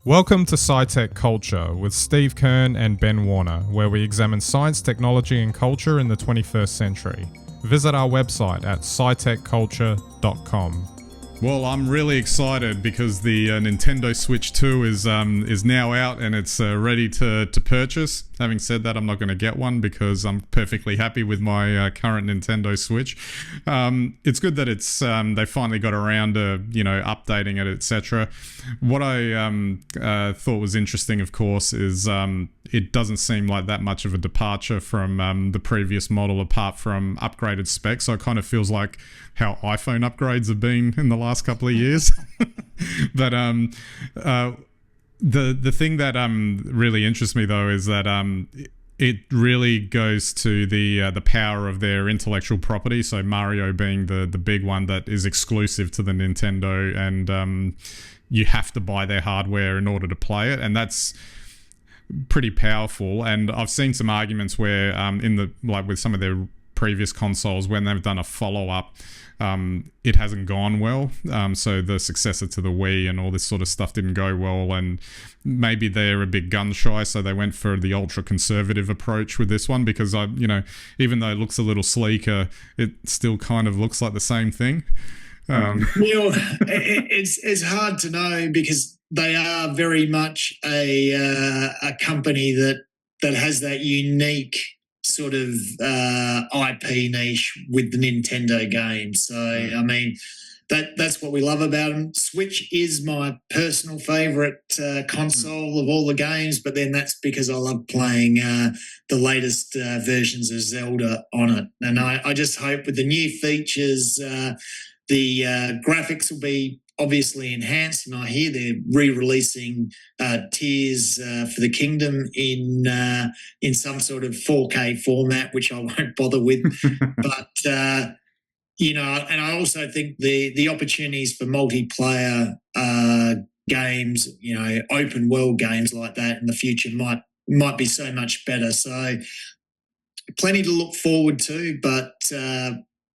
Welcome to SciTech Culture with Steve Kern and Ben Warner, where we examine science, technology and culture in the 21st century. Visit our website at scitechculture.com. Well, I'm really excited because the Nintendo Switch 2 is now out and it's ready to purchase. Having said that, I'm not going to get one because I'm perfectly happy with my current Nintendo Switch. It's good that it's they finally got around to updating it, etc. What I thought was interesting, of course, is it doesn't seem like that much of a departure from the previous model, apart from upgraded specs. So it kind of feels like how iPhone upgrades have been in the last couple of years. But the thing that really interests me though is that it really goes to the power of their intellectual property. So Mario being the big one that is exclusive to the Nintendo, and you have to buy their hardware in order to play it, and that's pretty powerful. And I've seen some arguments where with some of their previous consoles, when they've done a follow-up, it hasn't gone well. So the successor to the Wii and all this sort of stuff didn't go well, and maybe they're a bit gun shy, so they went for the ultra conservative approach with this one, because even though it looks a little sleeker, it still kind of looks like the same thing. It's hard to know because they are very much a company that has that unique sort of IP niche with the Nintendo games. So I mean, that's what we love about them. Switch is my personal favourite console of all the games, but then that's because I love playing the latest versions of Zelda on it. And I just hope with the new features, the graphics will be obviously enhanced, and I hear they're re-releasing Tears for the Kingdom in some sort of 4K format, which I won't bother with. But and I also think the opportunities for multiplayer games, open world games like that in the future might be so much better. So plenty to look forward to, but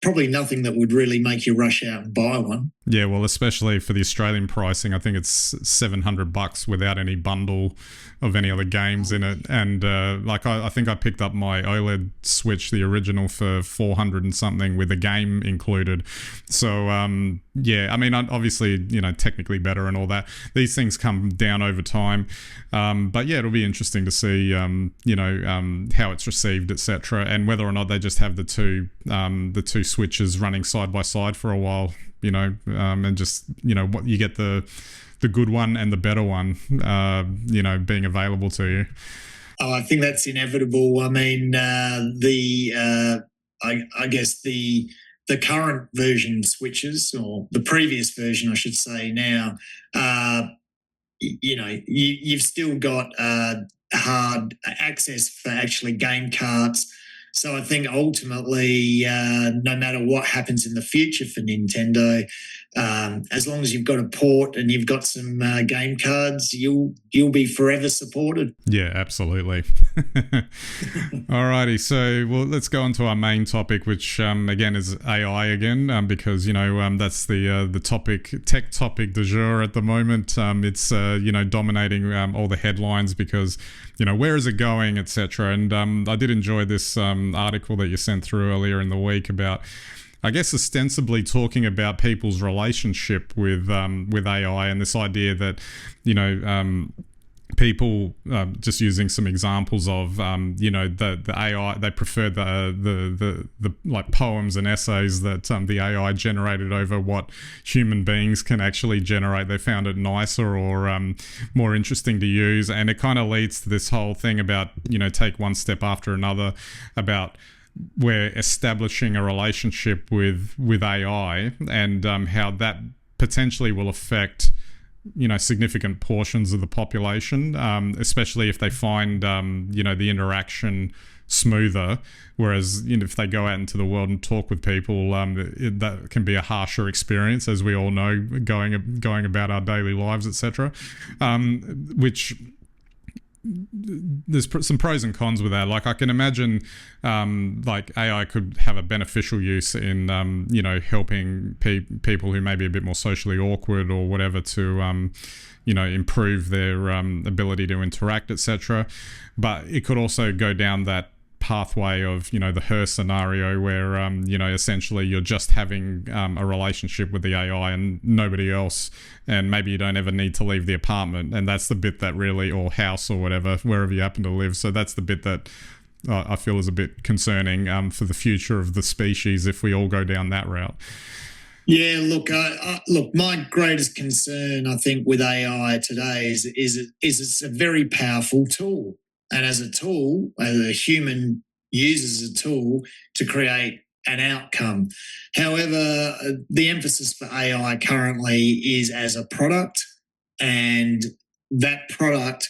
probably nothing that would really make you rush out and buy one. Yeah, well, especially for the Australian pricing, I think it's $700 without any bundle of any other games in it. And I think I picked up my OLED Switch, the original, for 400 and something with a game included. So yeah, I mean, obviously, technically better and all that. These things come down over time, but yeah, it'll be interesting to see, how it's received, etc., and whether or not they just have the two switches running side by side for a while. And just, what you get the good one and the better one, being available to you. Oh, I think that's inevitable. I mean, I guess the current version switches, or the previous version, I should say now, you've still got hard access for actually game carts. So I think ultimately, no matter what happens in the future for Nintendo, as long as you've got a port and you've got some game cards, you'll be forever supported. Yeah, absolutely. Alrighty, so let's go on to our main topic, which again is AI again, because that's the tech topic du jour at the moment. It's dominating all the headlines because where is it going, etc. And I did enjoy this article that you sent through earlier in the week about, I guess, ostensibly talking about people's relationship with AI, and this idea that people, just using some examples of the AI, they prefer the like poems and essays that the AI generated over what human beings can actually generate. They found it nicer or more interesting to use, and it kind of leads to this whole thing about take one step after another, about we're establishing a relationship with AI, and how that potentially will affect significant portions of the population, especially if they find the interaction smoother, whereas if they go out into the world and talk with people, that can be a harsher experience, as we all know, going about our daily lives, etc. Which there's some pros and cons with that. Like, I can imagine like AI could have a beneficial use in helping people who may be a bit more socially awkward or whatever to improve their ability to interact, etc. But it could also go down that pathway of the her scenario where essentially you're just having a relationship with the AI and nobody else, and maybe you don't ever need to leave the apartment, and that's the bit that really, or house or whatever, wherever you happen to live. So that's the bit that I feel is a bit concerning for the future of the species if we all go down that route. Yeah, look, my greatest concern, I think, with AI today is it's a very powerful tool. And as a tool, as a human uses a tool to create an outcome. However, the emphasis for AI currently is as a product, and that product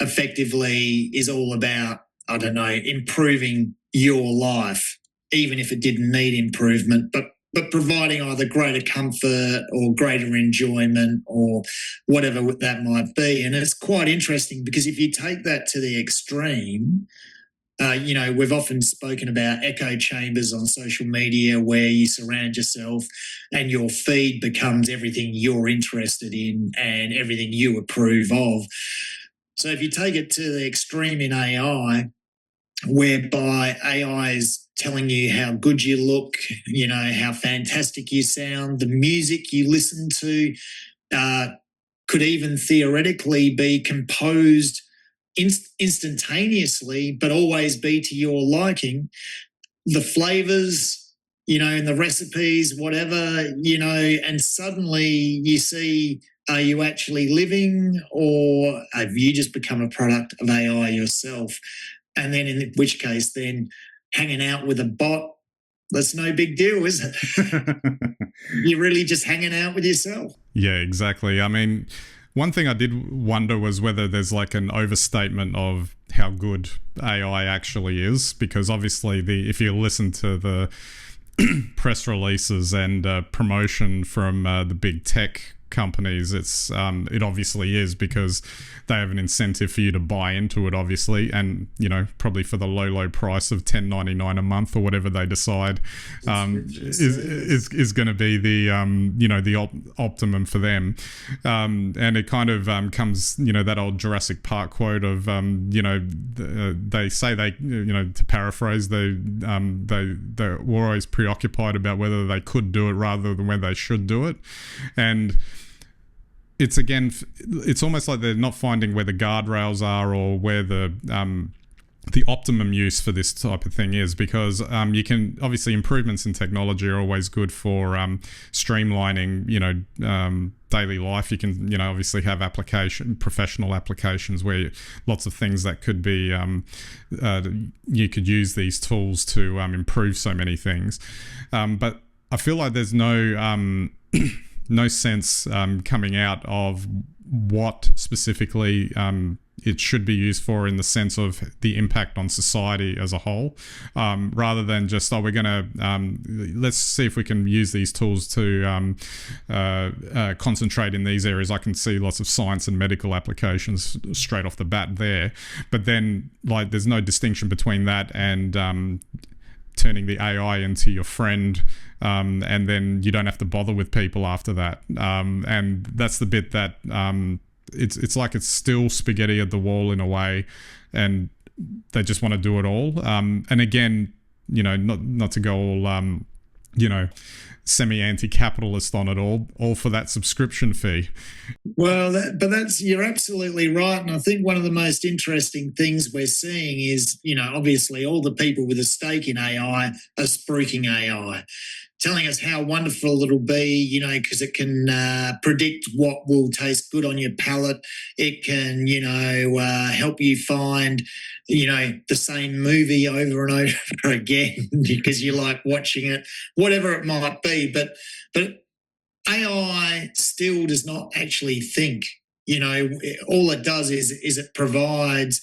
effectively is all about, I don't know, improving your life, even if it didn't need improvement, but providing either greater comfort or greater enjoyment or whatever that might be. And it's quite interesting because if you take that to the extreme, we've often spoken about echo chambers on social media where you surround yourself and your feed becomes everything you're interested in and everything you approve of. So if you take it to the extreme in AI, whereby AI is telling you how good you look, how fantastic you sound, the music you listen to could even theoretically be composed instantaneously, but always be to your liking. The flavors, and the recipes, whatever, and suddenly you see, are you actually living or have you just become a product of AI yourself? And then in which case, then hanging out with a bot, that's no big deal, is it? You're really just hanging out with yourself. Yeah, exactly. I mean, one thing I did wonder was whether there's like an overstatement of how good AI actually is, because obviously if you listen to the press releases and promotion from the big tech companies, it obviously is, because they have an incentive for you to buy into it, obviously, and probably for the low price of $10.99 a month or whatever they decide is going to be the the optimum for them, and it kind of comes that old Jurassic Park quote of they say they to paraphrase, they were always preoccupied about whether they could do it rather than whether they should do it. And it's almost like they're not finding where the guardrails are or where the optimum use for this type of thing is, because you can obviously, improvements in technology are always good for streamlining daily life. You can obviously have professional applications where lots of things that could be you could use these tools to improve so many things, but I feel like there's no no sense coming out of what specifically it should be used for, in the sense of the impact on society as a whole, rather than just, we're going to let's see if we can use these tools to concentrate in these areas. I can see lots of science and medical applications straight off the bat there, but then there's no distinction between that and turning the AI into your friend, and then you don't have to bother with people after that. And that's the bit that it's like it's still spaghetti at the wall in a way, and they just want to do it all. And again, not to go all semi-anti-capitalist on it all for that subscription fee. Well, you're absolutely right. And I think one of the most interesting things we're seeing is, obviously all the people with a stake in AI are spruiking AI, telling us how wonderful it'll be, because it can predict what will taste good on your palate. It can, help you find, the same movie over and over again because you like watching it, whatever it might be. But AI still does not actually think. All it does is it provides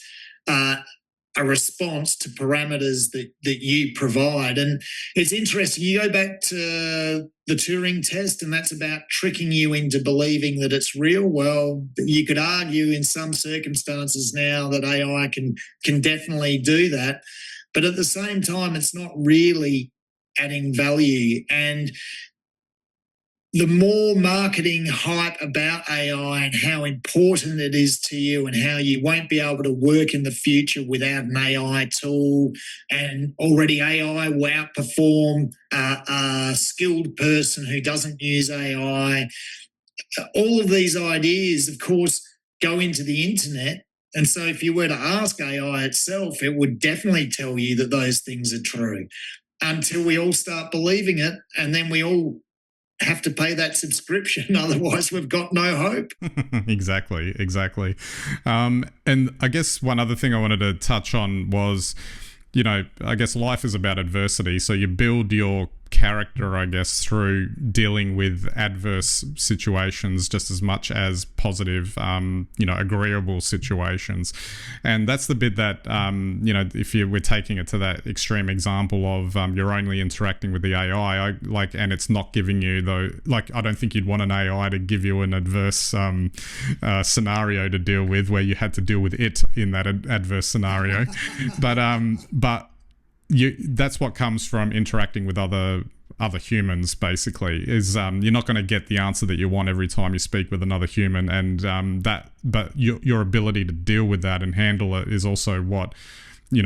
a response to parameters that you provide. And it's interesting, you go back to the Turing test, and that's about tricking you into believing that it's real. Well, you could argue in some circumstances now that AI can definitely do that, but at the same time, it's not really adding value. And the more marketing hype about AI and how important it is to you and how you won't be able to work in the future without an AI tool, and already AI will outperform a skilled person who doesn't use AI. All of these ideas, of course, go into the internet. And so if you were to ask AI itself, it would definitely tell you that those things are true until we all start believing it, and then we all have to pay that subscription. Otherwise, we've got no hope. Exactly. And I guess one other thing I wanted to touch on was, I guess life is about adversity. So you build your character, I guess, through dealing with adverse situations just as much as positive, agreeable situations. And that's the bit that, if we're taking it to that extreme example of you're only interacting with the AI, and it's not giving you I don't think you'd want an AI to give you an adverse scenario to deal with where you had to deal with it in that adverse scenario. But that's what comes from interacting with other humans, basically, is you're not going to get the answer that you want every time you speak with another human, and but your ability to deal with that and handle it is also what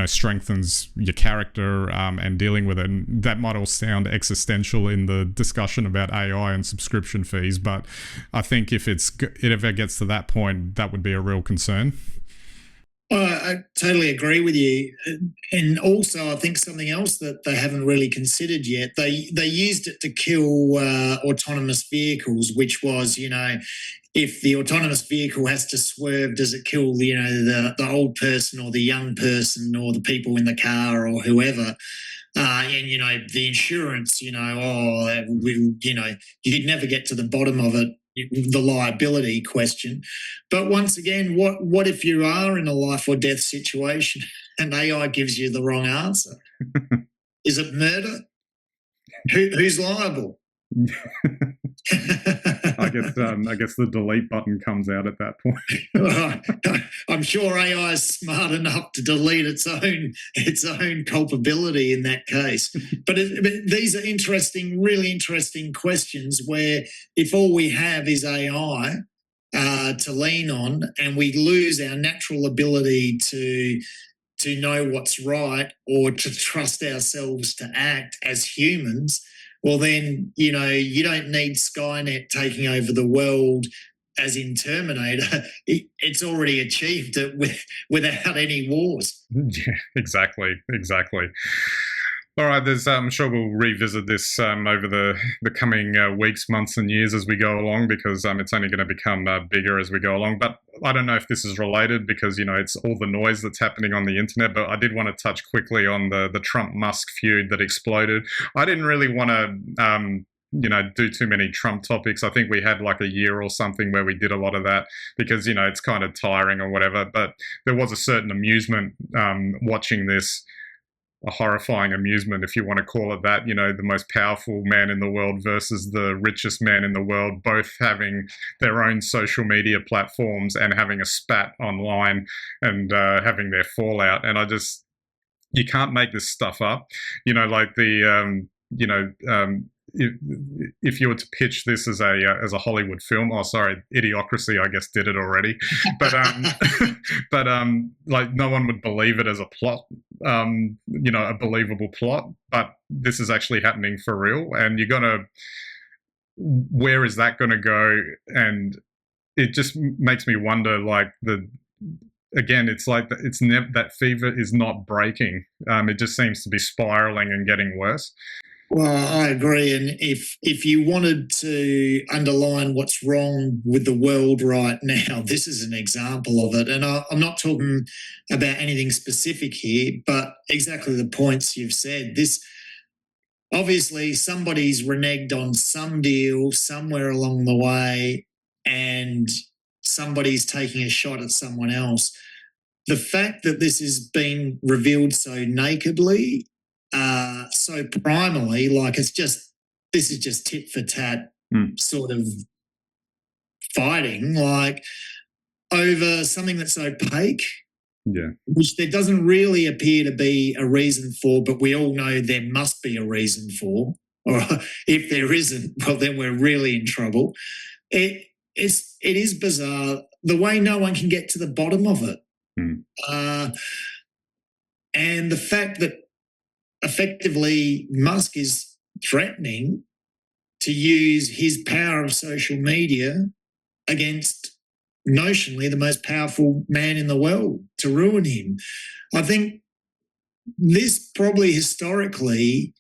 strengthens your character and dealing with it. And that might all sound existential in the discussion about AI and subscription fees, but I think if it ever gets to that point, that would be a real concern. I totally agree with you. And also, I think something else that they haven't really considered yet, they used it to kill autonomous vehicles, which was, if the autonomous vehicle has to swerve, does it kill, the old person or the young person or the people in the car or whoever? And, the insurance, you'd never get to the bottom of it, the liability question. But once again, what if you are in a life or death situation and AI gives you the wrong answer? Is it murder? Who's liable? I guess the delete button comes out at that point. I'm sure AI is smart enough to delete its own culpability in that case. But these are really interesting questions where if all we have is AI to lean on, and we lose our natural ability to know what's right or to trust ourselves to act as humans, well, then, you don't need Skynet taking over the world as in Terminator. It's already achieved it without any wars. Yeah, exactly. All right, I'm sure we'll revisit this over the coming weeks, months and years as we go along, because it's only going to become bigger as we go along. But I don't know if this is related because, it's all the noise that's happening on the internet. But I did want to touch quickly on the Trump-Musk feud that exploded. I didn't really want to do too many Trump topics. I think we had like a year or something where we did a lot of that because, it's kind of tiring or whatever. But there was a certain amusement watching this. A horrifying amusement, if you want to call it that, the most powerful man in the world versus the richest man in the world, both having their own social media platforms and having a spat online and having their fallout. And you can't make this stuff up, if you were to pitch this as a Hollywood film, Idiocracy, I guess, did it already, but no one would believe it as a plot, a believable plot. But this is actually happening for real, and where is that gonna go? And it just makes me wonder, again, it's like that fever is not breaking. It just seems to be spiraling and getting worse. Well, I agree. And if you wanted to underline what's wrong with the world right now, this is an example of it. And I'm not talking about anything specific here, but exactly the points you've said. This, obviously, somebody's reneged on some deal somewhere along the way, and somebody's taking a shot at someone else. The fact that this has been revealed so nakedly, so primally, this is just tit for tat sort of fighting, over something that's opaque, which there doesn't really appear to be a reason for, but we all know there must be a reason for. or if there isn't, well, then we're really in trouble. It is bizarre the way no one can get to the bottom of it. And the fact that effectively Musk is threatening to use his power of social media against notionally the most powerful man in the world to ruin him. I think this probably historically,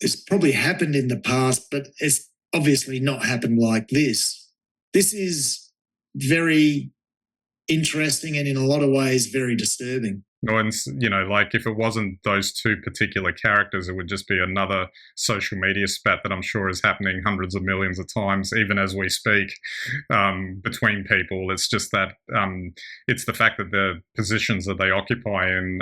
it's probably happened in the past, but it's obviously not happened like this. This is very interesting and in a lot of ways very disturbing. And, you know, like if it wasn't those two particular characters, it would just be another social media spat that I'm sure is happening hundreds of millions of times, even as we speak, between people. It's just that it's the fact that the positions that they occupy in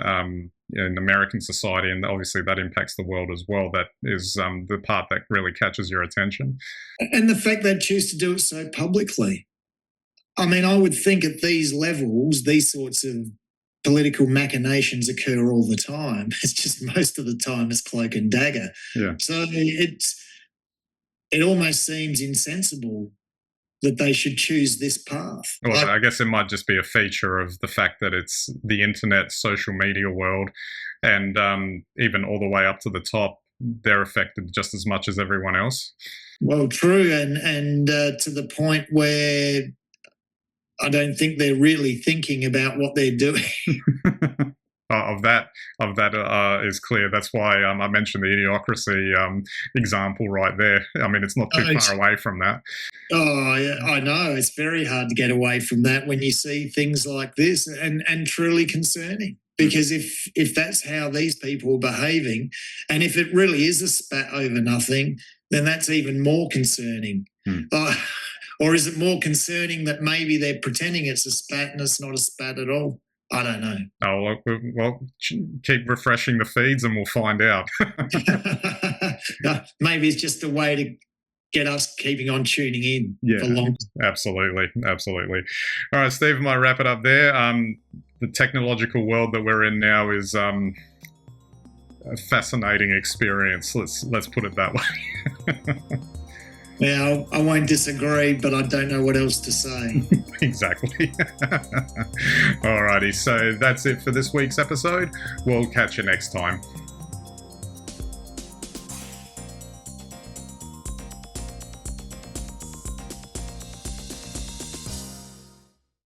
American society, and obviously that impacts the world as well, that is the part that really catches your attention. And the fact they choose to do it so publicly. I mean, I would think at these levels, these sorts of political machinations occur all the time. It's just most of the time it's cloak and dagger. Yeah. So it almost seems insensible that they should choose this path. Well, I guess it might just be a feature of the fact that it's the internet, social media world, and even all the way up to the top, they're affected just as much as everyone else. Well, true, and to the point where I don't think they're really thinking about what they're doing. Of that is clear. That's why I mentioned the idiocracy example right there. I mean, it's not too far away from that. Oh, yeah, I know. It's very hard to get away from that when you see things like this, and truly concerning. Because if that's how these people are behaving, and if it really is a spat over nothing, then that's even more concerning. Or is it more concerning that maybe they're pretending it's a spat and it's not a spat at all? I don't know. Oh, well, keep refreshing the feeds and we'll find out. Maybe it's just a way to get us keeping on tuning in for long. Absolutely. All right, Steve, I might wrap it up there. The technological world that we're in now is a fascinating experience. Let's put it that way. Yeah, I won't disagree, but I don't know what else to say. Exactly. Alrighty, so that's it for this week's episode. We'll catch you next time.